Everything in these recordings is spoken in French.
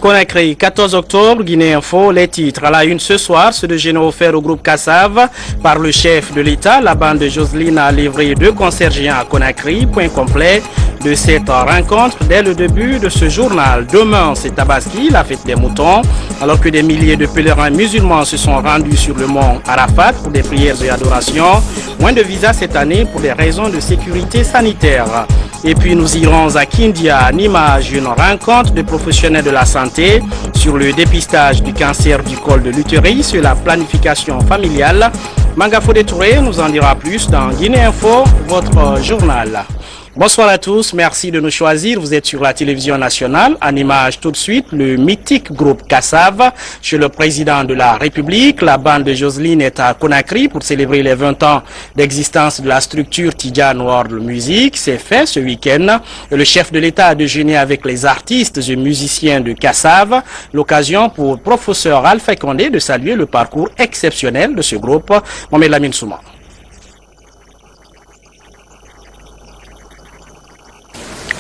Conakry, 14 octobre, Guinée Info, les titres à la une ce soir, ce déjeuner offert au groupe Kassav par le chef de l'État. La bande de Jocelyne a livré 2 concerts géants à Conakry, point complet de cette rencontre dès le début de ce journal. Demain, c'est Tabaski, la fête des moutons, alors que des milliers de pèlerins musulmans se sont rendus sur le mont Arafat pour des prières et adorations. Moins de visas cette année pour des raisons de sécurité sanitaire. Et puis nous irons à Kindia, en image, une rencontre de professionnels de la santé sur le dépistage du cancer du col de l'utérus et la planification familiale. Manga Fodé Touré nous en dira plus dans Guinée Info, votre journal. Bonsoir à tous, merci de nous choisir. Vous êtes sur la télévision nationale. En image tout de suite, le mythique groupe Kassav chez le président de la République. La bande de Jocelyne est à Conakry pour célébrer les 20 ans d'existence de la structure Tidjane World Music. C'est fait ce week-end. Le chef de l'État a déjeuné avec les artistes et musiciens de Kassav. L'occasion pour professeur Alpha Condé de saluer le parcours exceptionnel de ce groupe. Mohamed Lamine Souma.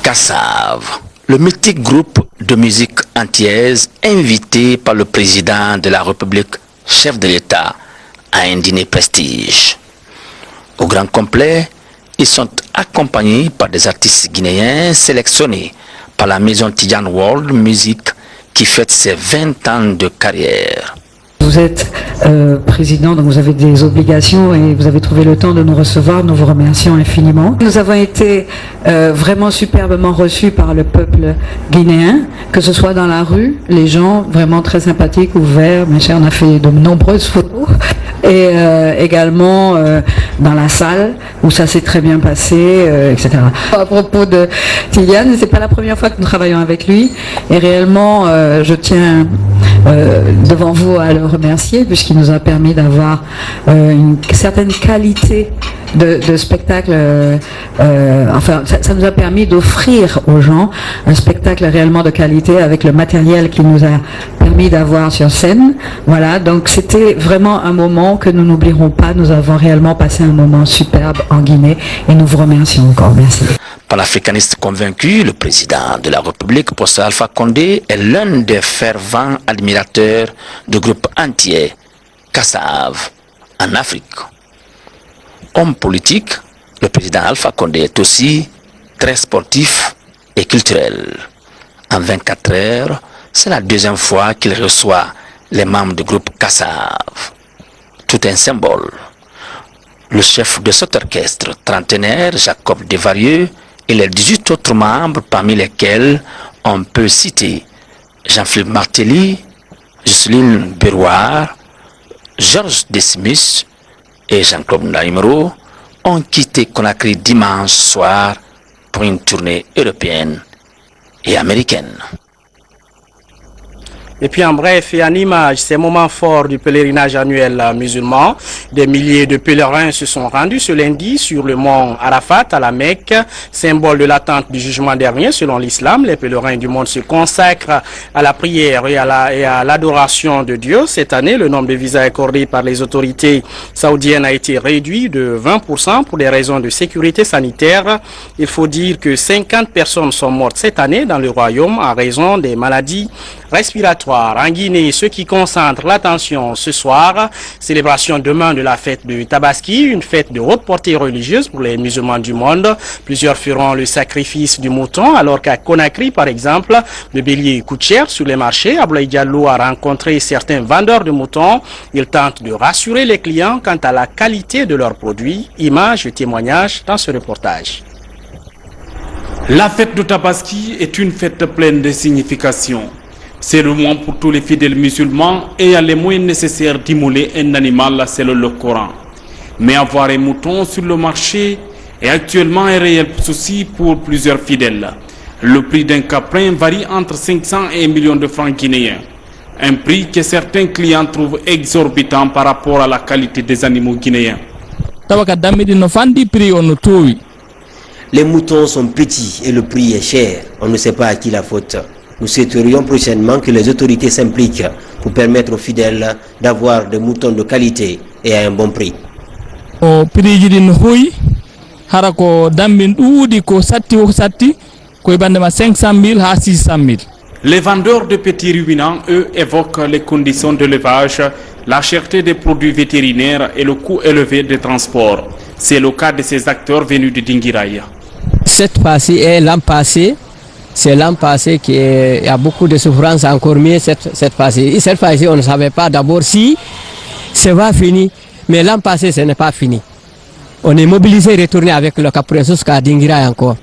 Kassav, le mythique groupe de musique antillaise invité par le président de la République, chef de l'État, à un dîner prestige. Au grand complet, ils sont accompagnés par des artistes guinéens sélectionnés par la maison Tidjane World Music qui fête ses 20 ans de carrière. Vous êtes président, donc vous avez des obligations et vous avez trouvé le temps de nous recevoir. Nous vous remercions infiniment. Nous avons été vraiment superbement reçus par le peuple guinéen, que ce soit dans la rue, les gens vraiment très sympathiques, ouverts. On a fait de nombreuses photos. Et également dans la salle où ça s'est très bien passé, etc. À propos de Tidjane, c'est pas la première fois que nous travaillons avec lui et réellement je tiens devant vous à le remercier puisqu'il nous a permis d'avoir une certaine qualité de spectacle. Enfin, ça nous a permis d'offrir aux gens un spectacle réellement de qualité avec le matériel qu'il nous a permis d'avoir sur scène. Voilà, donc c'était vraiment un moment que nous n'oublierons pas. Nous avons réellement passé un moment superbe en Guinée et nous vous remercions encore. Merci. Panafricaniste convaincu, le président de la République, professeur Alpha Condé, est l'un des fervents admirateurs du groupe entier Kassav en Afrique. Homme politique, le président Alpha Condé est aussi très sportif et culturel. En 24 heures, c'est la deuxième fois qu'il reçoit les membres du groupe Kassav. Tout un symbole. Le chef de cet orchestre trentenaire, Jacob Desvarieux, et les 18 autres membres, parmi lesquels on peut citer Jean-Philippe Martelly, Jocelyne Berouard, Georges Desmith et Jean-Claude Naimero, ont quitté Conakry dimanche soir pour une tournée européenne et américaine. Et puis en bref et en image, ces moments forts du pèlerinage annuel musulman. Des milliers de pèlerins se sont rendus ce lundi sur le mont Arafat à la Mecque, symbole de l'attente du jugement dernier selon l'islam. Les pèlerins du monde se consacrent à la prière et à l'adoration de Dieu. Cette année, le nombre de visas accordés par les autorités saoudiennes a été réduit de 20% pour des raisons de sécurité sanitaire. Il faut dire que 50 personnes sont mortes cette année dans le royaume en raison des maladies respiratoires. En Guinée, ce qui concentre l'attention ce soir, célébration demain de la fête de Tabaski, une fête de haute portée religieuse pour les musulmans du monde. Plusieurs feront le sacrifice du mouton, alors qu'à Conakry, par exemple, le bélier coûte cher sur les marchés. Abdoulaye Diallo a rencontré certains vendeurs de moutons. Ils tentent de rassurer les clients quant à la qualité de leurs produits. Images et témoignages dans ce reportage. La fête de Tabaski est une fête pleine de signification. C'est le moment pour tous les fidèles musulmans ayant les moyens nécessaires d'immoler un animal selon le Coran. Mais avoir un mouton sur le marché est actuellement un réel souci pour plusieurs fidèles. Le prix d'un caprin varie entre 500 et 1 million de francs guinéens. Un prix que certains clients trouvent exorbitant par rapport à la qualité des animaux guinéens. Les moutons sont petits et le prix est cher. On ne sait pas à qui la faute. Nous souhaiterions prochainement que les autorités s'impliquent pour permettre aux fidèles d'avoir des moutons de qualité et à un bon prix. Les vendeurs de petits ruminants, eux, évoquent les conditions d'élevage, la cherté des produits vétérinaires et le coût élevé des transports. C'est le cas de ces acteurs venus de Dinguiraïa. Cette fois-ci est l'an passé. C'est l'an passé qu'il y a beaucoup de souffrance, encore mieux cette fois-ci. Cette fois-ci, on ne savait pas d'abord si ça va finir, mais l'an passé, ce n'est pas fini. On est mobilisé, retourner avec le Caporet jusqu'à Dinguiraïa encore.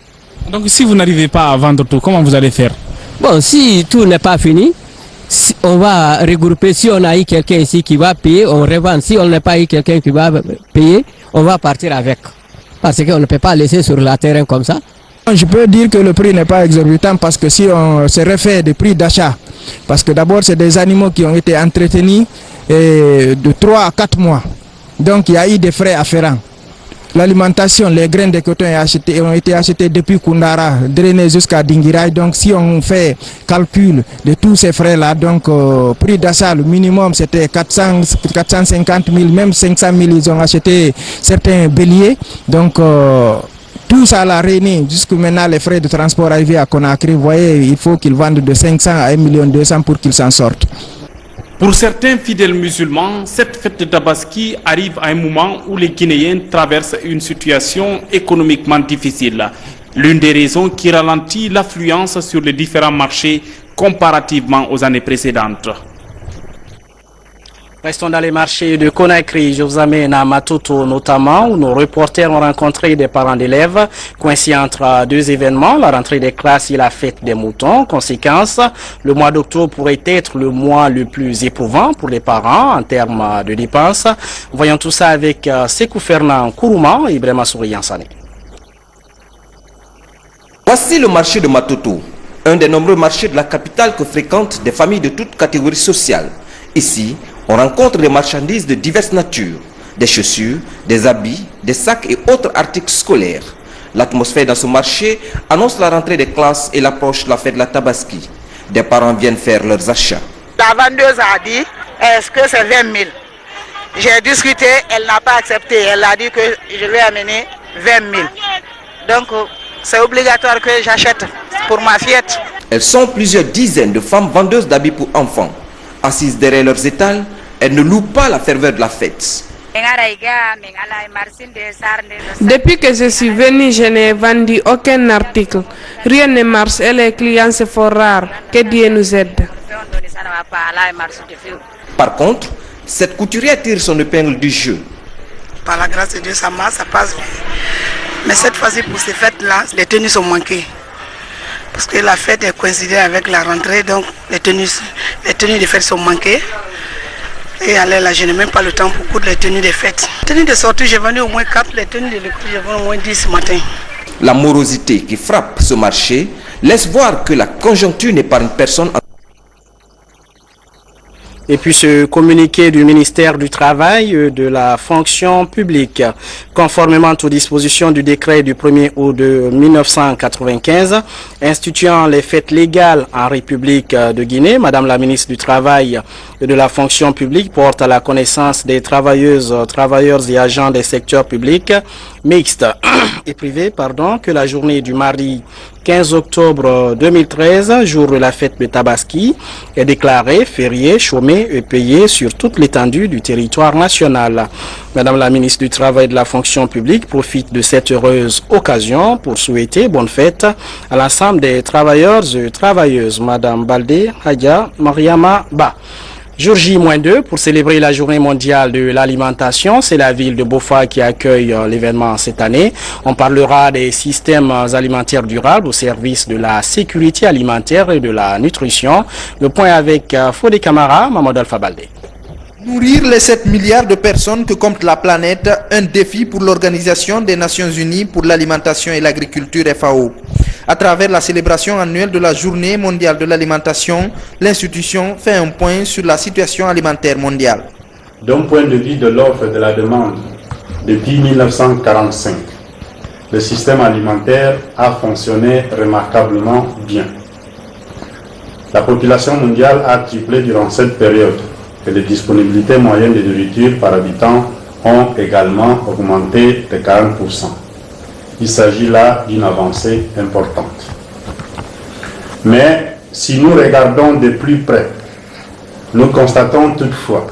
Donc si vous n'arrivez pas à vendre tout, comment vous allez faire? Bon, si tout n'est pas fini, on va regrouper. Si on a eu quelqu'un ici qui va payer, on revend. Si on n'a pas eu quelqu'un qui va payer, on va partir avec. Parce qu'on ne peut pas laisser sur le terrain comme ça. Je peux dire que le prix n'est pas exorbitant parce que si on se réfère des prix d'achat, parce que d'abord c'est des animaux qui ont été entretenus de 3 à 4 mois. Donc il y a eu des frais afférents. L'alimentation, les graines de coton ont été achetées depuis Koundara, drainées jusqu'à Dinguiraïa. Donc si on fait calcul de tous ces frais-là, donc prix d'achat, le minimum c'était 450 000, même 500 000, ils ont acheté certains béliers. Donc tout ça l'a réuni. Jusqu'à maintenant, les frais de transport arrivés à Conakry, vous voyez, il faut qu'ils vendent de 500 à 1 200 000 pour qu'ils s'en sortent. Pour certains fidèles musulmans, cette fête de Tabaski arrive à un moment où les Guinéens traversent une situation économiquement difficile. L'une des raisons qui ralentit l'affluence sur les différents marchés comparativement aux années précédentes. Restons dans les marchés de Conakry. Je vous amène à Matoto notamment, où nos reporters ont rencontré des parents d'élèves coincés entre deux événements, la rentrée des classes et la fête des moutons. Conséquence, le mois d'octobre pourrait être le mois le plus éprouvant pour les parents en termes de dépenses. Voyons tout ça avec Sekou Fernand Kourouma et Ibrahima Sourian Sané. Voici le marché de Matoto, un des nombreux marchés de la capitale que fréquentent des familles de toutes catégories sociales. Ici, on rencontre des marchandises de diverses natures, des chaussures, des habits, des sacs et autres articles scolaires. L'atmosphère dans ce marché annonce la rentrée des classes et l'approche de la fête de la Tabaski. Des parents viennent faire leurs achats. La vendeuse a dit, est-ce que c'est 20 000? J'ai discuté, elle n'a pas accepté. Elle a dit que je vais amener 20 000. Donc, c'est obligatoire que j'achète pour ma fête. Elles sont plusieurs dizaines de femmes vendeuses d'habits pour enfants. Assises derrière leurs étals, elles ne louent pas la ferveur de la fête. Depuis que je suis venue, je n'ai vendu aucun article. Rien ne marche et les clients se font rares. Que Dieu nous aide. Par contre, cette couturière tire son épingle du jeu. Par la grâce de Dieu, ça marche, ça passe bien. Mais cette fois-ci, pour ces fêtes-là, les tenues sont manquées. Parce que la fête est coïncidée avec la rentrée, donc les tenues de fête sont manquées. Et allez, là, je n'ai même pas le temps pour coudre les tenues de fête. Les tenues de sortie, j'ai vendu au moins 4, les tenues de lecture, j'ai vendu au moins 10 ce matin. La morosité qui frappe ce marché laisse voir que la conjoncture n'épargne personne. Et puis ce communiqué du ministère du Travail et de la fonction publique, conformément aux dispositions du décret du 1er août de 1995, instituant les fêtes légales en République de Guinée, Madame la ministre du Travail et de la fonction publique porte à la connaissance des travailleuses, travailleurs et agents des secteurs publics mixtes et privés, que la journée du mardi 15 octobre 2013, jour de la fête de Tabaski, est déclarée férié, chômé et payé sur toute l'étendue du territoire national. Madame la ministre du Travail et de la fonction publique profite de cette heureuse occasion pour souhaiter bonne fête à l'ensemble des travailleurs et travailleuses. Madame Baldé Hadja Mariama Ba. Jour J-2 pour célébrer la journée mondiale de l'alimentation. C'est la ville de Bofa qui accueille l'événement cette année. On parlera des systèmes alimentaires durables au service de la sécurité alimentaire et de la nutrition. Le point avec Fodé Camara, Mamadou Alpha Baldé. Nourrir les 7 milliards de personnes que compte la planète, un défi pour l'Organisation des Nations Unies pour l'alimentation et l'agriculture FAO. À travers la célébration annuelle de la Journée mondiale de l'alimentation, l'institution fait un point sur la situation alimentaire mondiale. D'un point de vue de l'offre et de la demande, depuis 1945, le système alimentaire a fonctionné remarquablement bien. La population mondiale a triplé durant cette période et les disponibilités moyennes de nourriture par habitant ont également augmenté de 40%. Il s'agit là d'une avancée importante. Mais Si nous regardons de plus près, nous constatons toutefois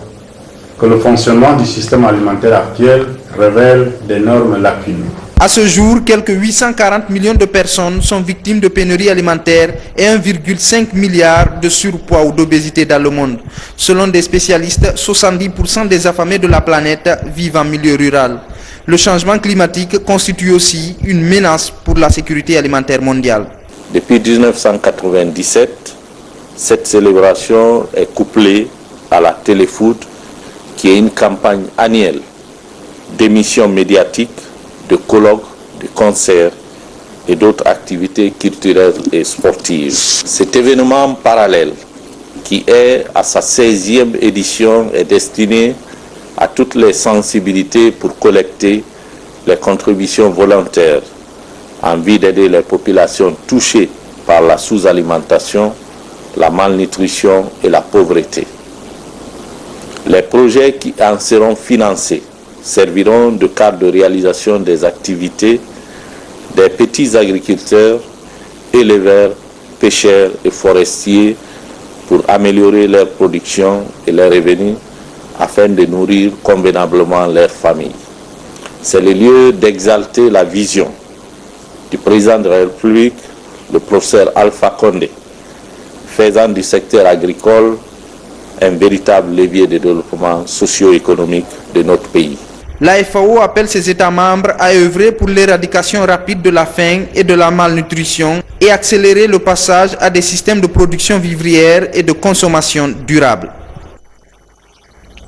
que le fonctionnement du système alimentaire actuel révèle d'énormes lacunes. À ce jour, quelques 840 millions de personnes sont victimes de pénurie alimentaire et 1,5 milliard de surpoids ou d'obésité dans le monde. Selon des spécialistes, 70% des affamés de la planète vivent en milieu rural. Le changement climatique constitue aussi une menace pour la sécurité alimentaire mondiale. Depuis 1997, cette célébration est couplée à la Téléfood, qui est une campagne annuelle d'émissions médiatiques, de colloques, de concerts et d'autres activités culturelles et sportives. Cet événement parallèle, qui est à sa 16e édition, est destiné à toutes les sensibilités pour collecter les contributions volontaires en vue d'aider les populations touchées par la sous-alimentation, la malnutrition et la pauvreté. Les projets qui en seront financés serviront de cadre de réalisation des activités des petits agriculteurs, éleveurs, pêcheurs et forestiers pour améliorer leur production et leurs revenus afin de nourrir convenablement leurs familles. C'est le lieu d'exalter la vision du président de la République, le professeur Alpha Condé, faisant du secteur agricole un véritable levier de développement socio-économique de notre pays. La FAO appelle ses États membres à œuvrer pour l'éradication rapide de la faim et de la malnutrition et accélérer le passage à des systèmes de production vivrière et de consommation durable.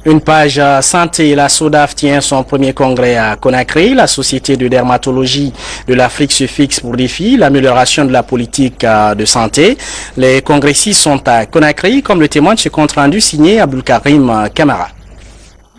Une page santé, la SODAF tient son premier congrès à Conakry. La Société de dermatologie de l'Afrique se fixe pour défi l'amélioration de la politique de santé. Les congressistes sont à Conakry, comme le témoigne ce compte rendu signé Abdulkarim Kamara.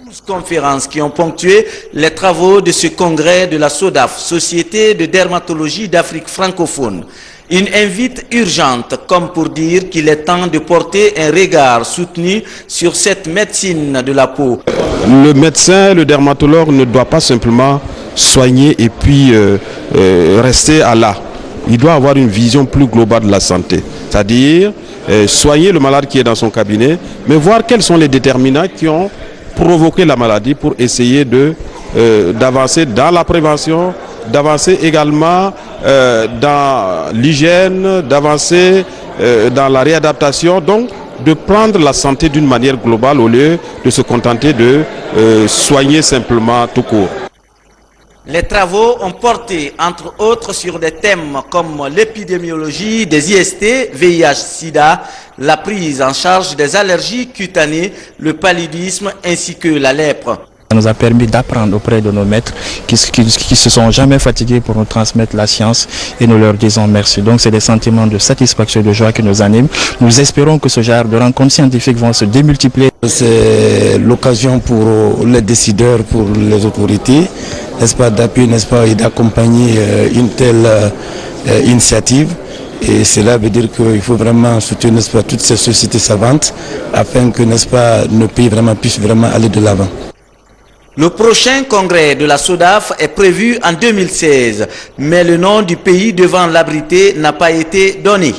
12 conférences qui ont ponctué les travaux de ce congrès de la SODAF, Société de dermatologie d'Afrique francophone. Une invite urgente, comme pour dire qu'il est temps de porter un regard soutenu sur cette médecine de la peau. Le médecin, le dermatologue ne doit pas simplement soigner et puis rester à là. Il doit avoir une vision plus globale de la santé, c'est-à-dire soigner le malade qui est dans son cabinet, mais voir quels sont les déterminants qui ont provoqué la maladie pour essayer d'avancer dans la prévention, d'avancer également dans l'hygiène, d'avancer dans la réadaptation, donc de prendre la santé d'une manière globale au lieu de se contenter de soigner simplement tout court. Les travaux ont porté, entre autres, sur des thèmes comme l'épidémiologie des IST, VIH-Sida, la prise en charge des allergies cutanées, le paludisme ainsi que la lèpre. Ça nous a permis d'apprendre auprès de nos maîtres qui se sont jamais fatigués pour nous transmettre la science et nous leur disons merci. Donc c'est des sentiments de satisfaction et de joie qui nous animent. Nous espérons que ce genre de rencontres scientifiques vont se démultiplier. C'est l'occasion pour les décideurs, pour les autorités, n'est-ce pas, d'appuyer, n'est-ce pas, et d'accompagner une telle initiative. Et cela veut dire qu'il faut vraiment soutenir, n'est-ce pas, toutes ces sociétés savantes afin que, n'est-ce pas, nos pays vraiment puissent vraiment aller de l'avant. Le prochain congrès de la SODAF est prévu en 2016, mais le nom du pays devant l'abriter n'a pas été donné.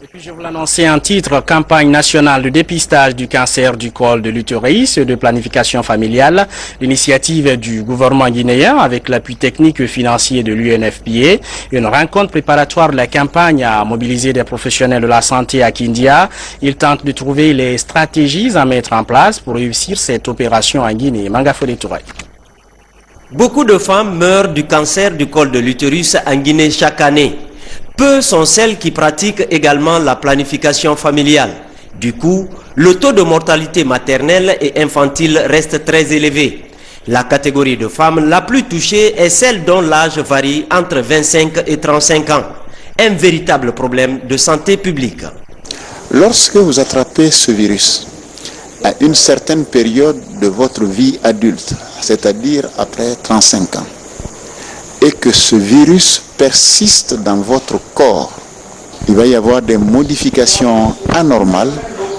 Et puis je vous l'annonçais en titre, campagne nationale de dépistage du cancer du col de l'utérus et de planification familiale, l'initiative du gouvernement guinéen avec l'appui technique et financier de l'UNFPA, une rencontre préparatoire de la campagne a mobilisé des professionnels de la santé à Kindia. Ils tentent de trouver les stratégies à mettre en place pour réussir cette opération en Guinée. Mangafodé Touré. Beaucoup de femmes meurent du cancer du col de l'utérus en Guinée chaque année. Peu sont celles qui pratiquent également la planification familiale. Du coup, le taux de mortalité maternelle et infantile reste très élevé. La catégorie de femmes la plus touchée est celle dont l'âge varie entre 25 et 35 ans. Un véritable problème de santé publique. Lorsque vous attrapez ce virus à une certaine période de votre vie adulte, c'est-à-dire après 35 ans, et que ce virus persiste dans votre corps, il va y avoir des modifications anormales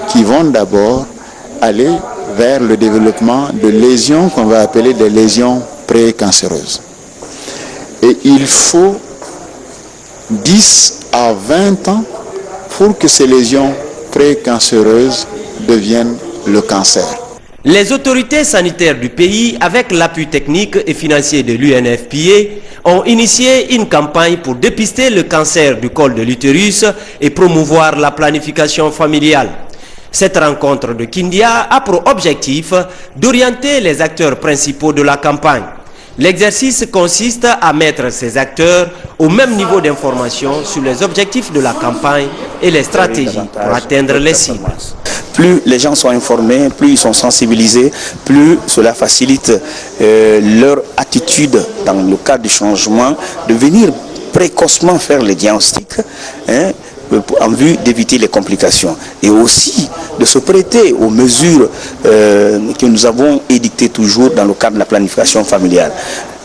qui vont d'abord aller vers le développement de lésions qu'on va appeler des lésions précancéreuses. Et il faut 10 à 20 ans pour que ces lésions précancéreuses deviennent le cancer. Les autorités sanitaires du pays, avec l'appui technique et financier de l'UNFPA, ont initié une campagne pour dépister le cancer du col de l'utérus et promouvoir la planification familiale. Cette rencontre de Kindia a pour objectif d'orienter les acteurs principaux de la campagne. L'exercice consiste à mettre ces acteurs au même niveau d'information sur les objectifs de la campagne et les stratégies pour atteindre les cibles. Plus les gens sont informés, plus ils sont sensibilisés, plus cela facilite leur attitude dans le cas du changement, de venir précocement faire les diagnostics en vue d'éviter les complications et aussi de se prêter aux mesures que nous avons édictées toujours dans le cadre de la planification familiale.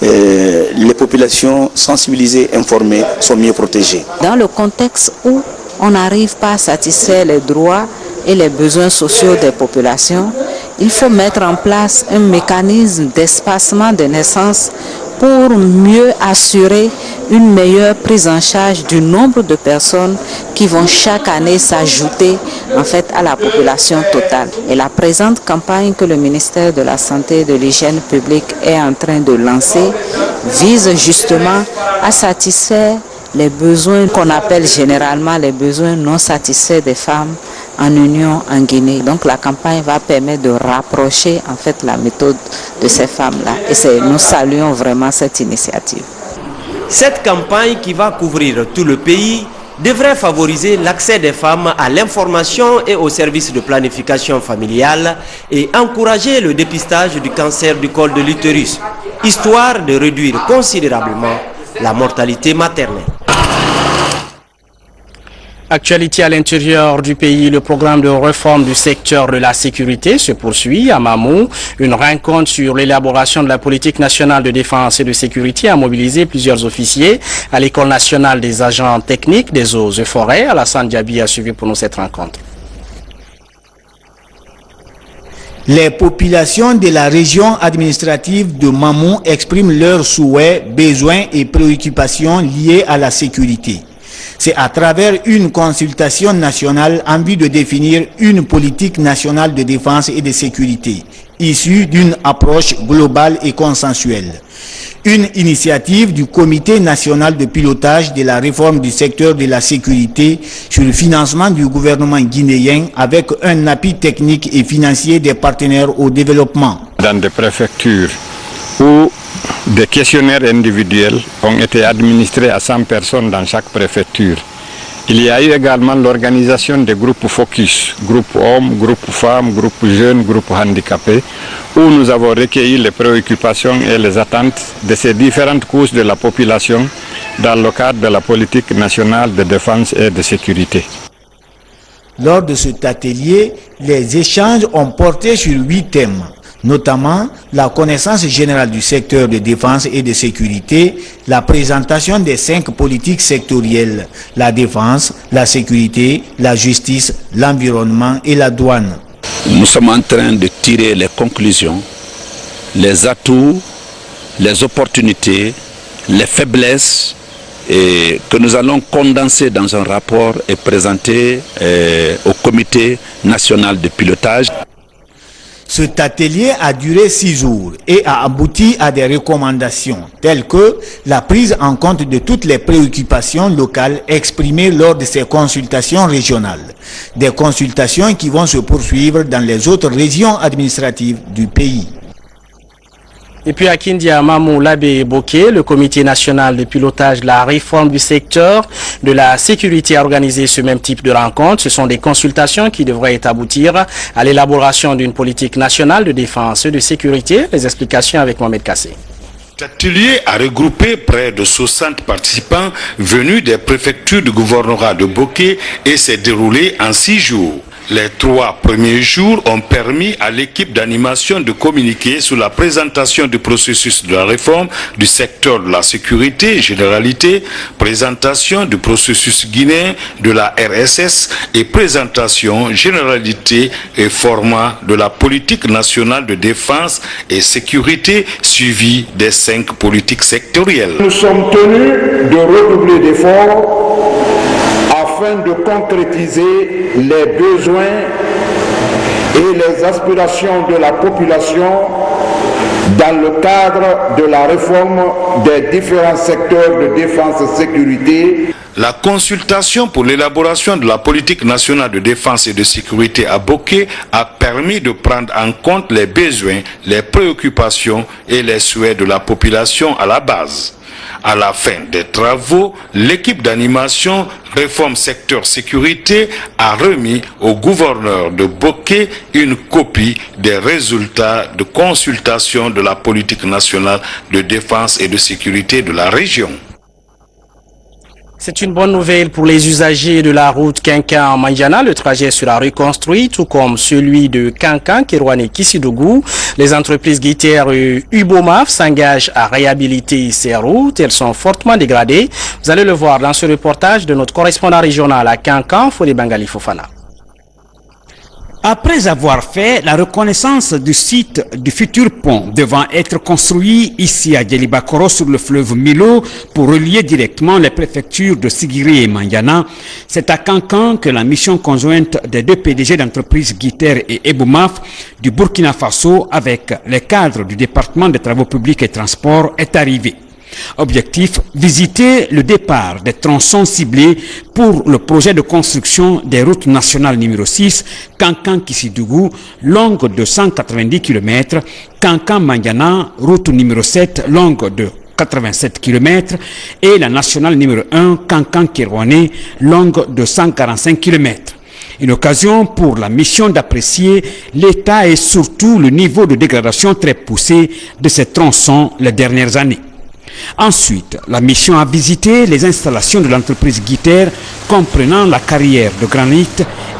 Les populations sensibilisées, informées sont mieux protégées. Dans le contexte où on n'arrive pas à satisfaire les droits et les besoins sociaux des populations, il faut mettre en place un mécanisme d'espacement des naissances pour mieux assurer une meilleure prise en charge du nombre de personnes qui vont chaque année s'ajouter en fait à la population totale. Et la présente campagne que le ministère de la Santé et de l'Hygiène publique est en train de lancer vise justement à satisfaire les besoins qu'on appelle généralement les besoins non satisfaits des femmes en Union en Guinée. Donc la campagne va permettre de rapprocher en fait la méthode de ces femmes-là. Et nous saluons vraiment cette initiative. Cette campagne qui va couvrir tout le pays devrait favoriser l'accès des femmes à l'information et aux services de planification familiale et encourager le dépistage du cancer du col de l'utérus, histoire de réduire considérablement la mortalité maternelle. Actualité à l'intérieur du pays, le programme de réforme du secteur de la sécurité se poursuit à Mamou. Une rencontre sur l'élaboration de la politique nationale de défense et de sécurité a mobilisé plusieurs officiers à l'École nationale des agents techniques des eaux et forêts. Alassane Diaby a suivi pour nous cette rencontre. Les populations de la région administrative de Mamou expriment leurs souhaits, besoins et préoccupations liés à la sécurité. C'est à travers une consultation nationale en vue de définir une politique nationale de défense et de sécurité, issue d'une approche globale et consensuelle. Une initiative du Comité national de pilotage de la réforme du secteur de la sécurité sur le financement du gouvernement guinéen avec un appui technique et financier des partenaires au développement. Dans des préfectures où des questionnaires individuels ont été administrés à 100 personnes dans chaque préfecture. Il y a eu également l'organisation des groupes focus, groupes hommes, groupes femmes, groupes jeunes, groupes handicapés, où nous avons recueilli les préoccupations et les attentes de ces différentes couches de la population dans le cadre de la politique nationale de défense et de sécurité. Lors de cet atelier, les échanges ont porté sur 8 thèmes. Notamment la connaissance générale du secteur de défense et de sécurité, la présentation des 5 politiques sectorielles, la défense, la sécurité, la justice, l'environnement et la douane. Nous sommes en train de tirer les conclusions, les atouts, les opportunités, les faiblesses et que nous allons condenser dans un rapport et présenter au Comité national de pilotage. Cet atelier a duré 6 jours et a abouti à des recommandations telles que la prise en compte de toutes les préoccupations locales exprimées lors de ces consultations régionales. Des consultations qui vont se poursuivre dans les autres régions administratives du pays. Et puis à Kindia, Mamou Labé évoqué, le Comité national de pilotage de la réforme du secteur de la sécurité a organisé ce même type de rencontre. Ce sont des consultations qui devraient aboutir à l'élaboration d'une politique nationale de défense et de sécurité. Les explications avec Mohamed Kassé. Cet atelier a regroupé près de 60 participants venus des préfectures du gouvernorat de Boké et s'est déroulé en 6 jours. Les 3 premiers jours ont permis à l'équipe d'animation de communiquer sur la présentation du processus de la réforme du secteur de la sécurité, généralité, présentation du processus guinéen de la RSS et présentation, généralité et format de la politique nationale de défense et sécurité suivie des 5 politiques sectorielles. Nous sommes tenus de redoubler d'efforts afin de concrétiser les besoins et les aspirations de la population dans le cadre de la réforme des différents secteurs de défense et sécurité. La consultation pour l'élaboration de la politique nationale de défense et de sécurité à Boké a permis de prendre en compte les besoins, les préoccupations et les souhaits de la population à la base. À la fin des travaux, l'équipe d'animation Réforme Secteur Sécurité a remis au gouverneur de Boké une copie des résultats de consultation de la politique nationale de défense et de sécurité de la région. C'est une bonne nouvelle pour les usagers de la route Kankan-Mandiana. Le trajet sera reconstruit, tout comme celui de Kankan-Kerouané-Kissidougou. Les entreprises guittières Ubomaf s'engagent à réhabiliter ces routes. Elles sont fortement dégradées. Vous allez le voir dans ce reportage de notre correspondant régional à Kankan, Fodé Bangali Fofana. Après avoir fait la reconnaissance du site du futur pont devant être construit ici à Djelibakoro sur le fleuve Milo pour relier directement les préfectures de Sigiri et Mandiana, c'est à Kankan que la mission conjointe des deux PDG d'entreprises Guiter et Eboumaf du Burkina Faso avec les cadres du département des travaux publics et transports est arrivée. Objectif, visiter le départ des tronçons ciblés pour le projet de construction des routes nationales numéro 6, Kankan-Kissidougou, longue de 190 km, Kankan-Mandiana, route numéro 7, longue de 87 km, et la nationale numéro 1, Kankan-Kerouané, longue de 145 km. Une occasion pour la mission d'apprécier l'état et surtout le niveau de dégradation très poussé de ces tronçons les dernières années. Ensuite, la mission a visité les installations de l'entreprise Guiter, comprenant la carrière de granit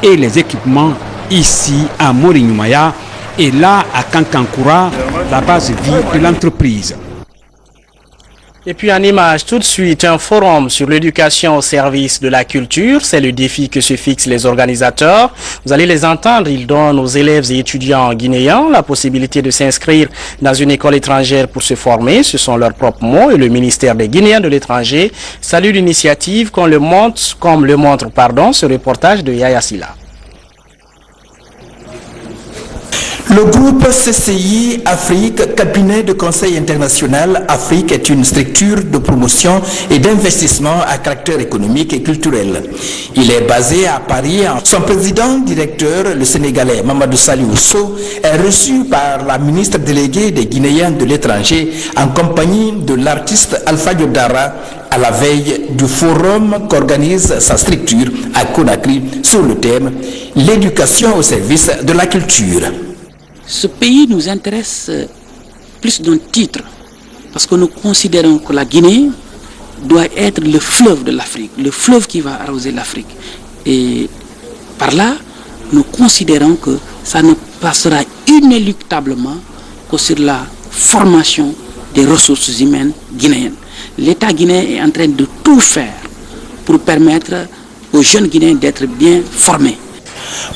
et les équipements ici à Morignumaya et là à Kankankura, la base vie de l'entreprise. Et puis en image tout de suite, un forum sur l'éducation au service de la culture. C'est le défi que se fixent les organisateurs. Vous allez les entendre, ils donnent aux élèves et étudiants guinéens la possibilité de s'inscrire dans une école étrangère pour se former. Ce sont leurs propres mots et le ministère des Guinéens de l'étranger salue l'initiative comme le montre ce reportage de Yaya Silla. Le groupe CCI Afrique, cabinet de conseil international Afrique, est une structure de promotion et d'investissement à caractère économique et culturel. Il est basé à Paris. Son président directeur, le Sénégalais Mamadou Saliou Sow, est reçu par la ministre déléguée des Guinéens de l'étranger en compagnie de l'artiste Alpha Diodara à la veille du forum qu'organise sa structure à Conakry sur le thème « L'éducation au service de la culture ». Ce pays nous intéresse plus d'un titre, parce que nous considérons que la Guinée doit être le fleuve de l'Afrique, le fleuve qui va arroser l'Afrique. Et par là, nous considérons que ça ne passera inéluctablement que sur la formation des ressources humaines guinéennes. L'État guinéen est en train de tout faire pour permettre aux jeunes Guinéens d'être bien formés.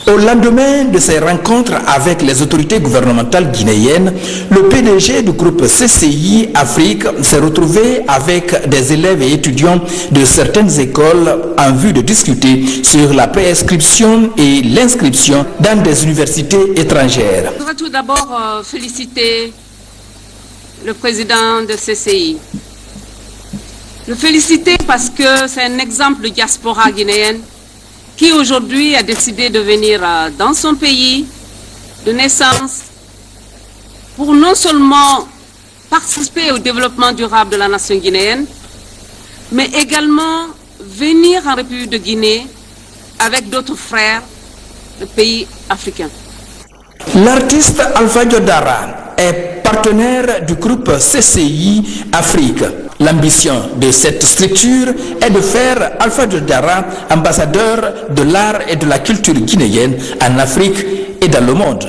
Au lendemain de ces rencontres avec les autorités gouvernementales guinéennes, le PDG du groupe CCI Afrique s'est retrouvé avec des élèves et étudiants de certaines écoles en vue de discuter sur la préinscription et l'inscription dans des universités étrangères. Je voudrais tout d'abord féliciter le président de CCI. Le féliciter parce que c'est un exemple de diaspora guinéenne qui aujourd'hui a décidé de venir dans son pays de naissance pour non seulement participer au développement durable de la nation guinéenne, mais également venir en République de Guinée avec d'autres frères de pays africains. L'artiste Alpha Diodara est partenaire du groupe CCI Afrique. L'ambition de cette structure est de faire Alpha Diodara ambassadeur de l'art et de la culture guinéenne en Afrique et dans le monde.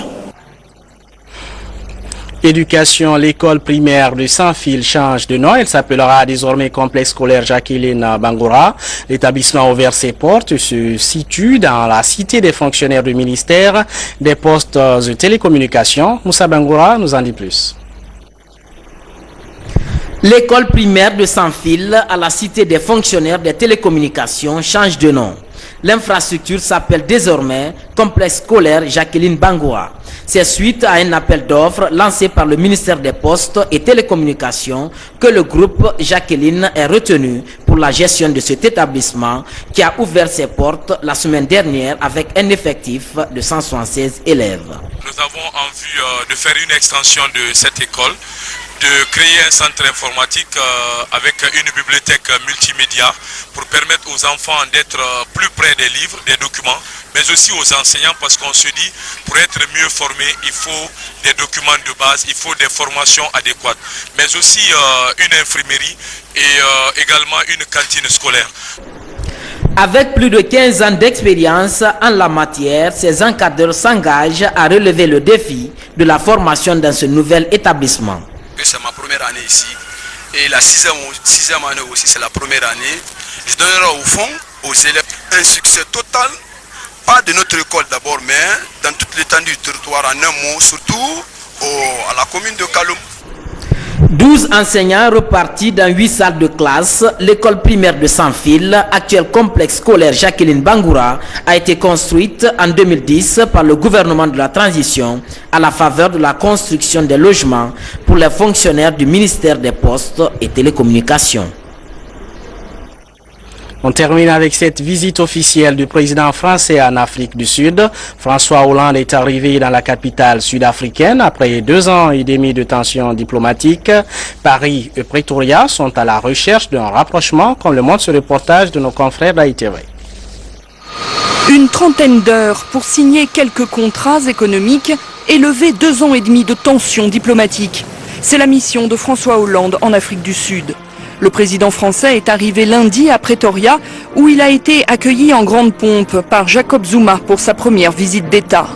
Éducation, l'école primaire de Saint-Fil change de nom. Elle s'appellera désormais Complexe scolaire Jacqueline Bangoura. L'établissement a ouvert ses portes, se situe dans la cité des fonctionnaires du ministère des postes de télécommunications. Moussa Bangoura nous en dit plus. L'école primaire de Saint-Fil à la cité des fonctionnaires des télécommunications change de nom. L'infrastructure s'appelle désormais Complexe scolaire Jacqueline Bangoura. C'est suite à un appel d'offres lancé par le ministère des Postes et Télécommunications que le groupe Jacqueline est retenu pour la gestion de cet établissement qui a ouvert ses portes la semaine dernière avec un effectif de 176 élèves. Nous avons envie de faire une extension de cette école, de créer un centre informatique avec une bibliothèque multimédia pour permettre aux enfants d'être plus près des livres, des documents, mais aussi aux enseignants parce qu'on se dit pour être mieux formé, il faut des documents de base, il faut des formations adéquates, mais aussi une infirmerie et également une cantine scolaire. Avec plus de 15 ans d'expérience en la matière, ces encadreurs s'engagent à relever le défi de la formation dans ce nouvel établissement. C'est ma première année ici et la sixième année aussi c'est la première année. Je donnerai au fond aux élèves un succès total, pas de notre école d'abord, mais dans toute l'étendue du territoire en un mot, surtout à la commune de Kaloum. 12 enseignants repartis dans 8 salles de classe. L'école primaire de Sans-Fil, actuel complexe scolaire Jacqueline Bangoura, a été construite en 2010 par le gouvernement de la transition à la faveur de la construction des logements pour les fonctionnaires du ministère des Postes et Télécommunications. On termine avec cette visite officielle du président français en Afrique du Sud. François Hollande est arrivé dans la capitale sud-africaine après 2 ans et demi de tensions diplomatiques. Paris et Pretoria sont à la recherche d'un rapprochement, comme le montre ce reportage de nos confrères d'AITV. Une trentaine d'heures pour signer quelques contrats économiques et lever 2 ans et demi de tensions diplomatiques. C'est la mission de François Hollande en Afrique du Sud. Le président français est arrivé lundi à Pretoria où il a été accueilli en grande pompe par Jacob Zuma pour sa première visite d'État.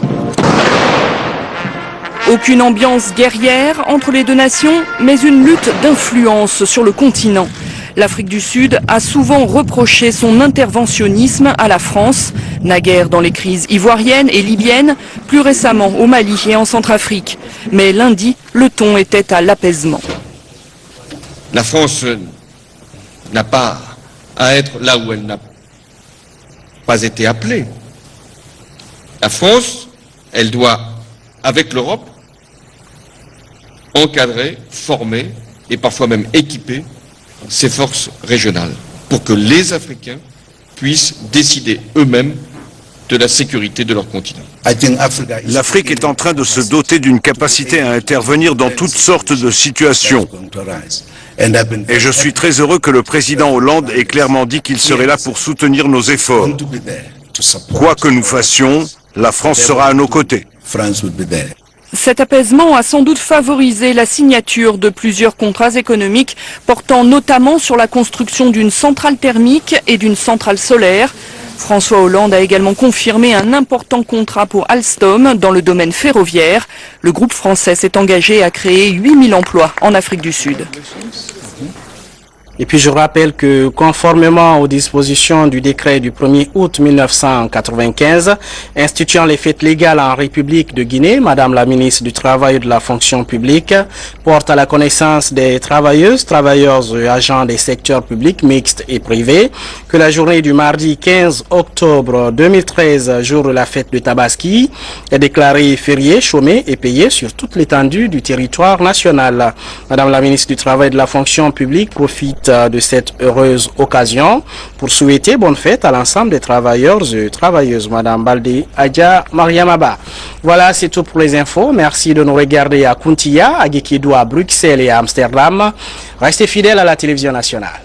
Aucune ambiance guerrière entre les deux nations, mais une lutte d'influence sur le continent. L'Afrique du Sud a souvent reproché son interventionnisme à la France, naguère dans les crises ivoiriennes et libyennes, plus récemment au Mali et en Centrafrique. Mais lundi, le ton était à l'apaisement. La France n'a pas à être là où elle n'a pas été appelée. La France, elle doit, avec l'Europe, encadrer, former et parfois même équiper ses forces régionales pour que les Africains puissent décider eux-mêmes de la sécurité de leur continent. L'Afrique est en train de se doter d'une capacité à intervenir dans toutes sortes de situations. Et je suis très heureux que le président Hollande ait clairement dit qu'il serait là pour soutenir nos efforts. Quoi que nous fassions, la France sera à nos côtés. Cet apaisement a sans doute favorisé la signature de plusieurs contrats économiques portant notamment sur la construction d'une centrale thermique et d'une centrale solaire. François Hollande a également confirmé un important contrat pour Alstom dans le domaine ferroviaire. Le groupe français s'est engagé à créer 8000 emplois en Afrique du Sud. Et puis je rappelle que conformément aux dispositions du décret du 1er août 1995 instituant les fêtes légales en République de Guinée, Madame la ministre du Travail et de la Fonction publique porte à la connaissance des travailleuses, travailleurs et agents des secteurs publics, mixtes et privés que la journée du mardi 15 octobre 2013, jour de la fête de Tabaski, est déclarée férié, chômé et payé sur toute l'étendue du territoire national. Madame la ministre du Travail et de la Fonction publique profite de cette heureuse occasion pour souhaiter bonne fête à l'ensemble des travailleurs et travailleuses. Madame Baldé Adja Mariamaba. Voilà, c'est tout pour les infos. Merci de nous regarder à Kuntia, à Guékédou, à Bruxelles et à Amsterdam. Restez fidèles à la télévision nationale.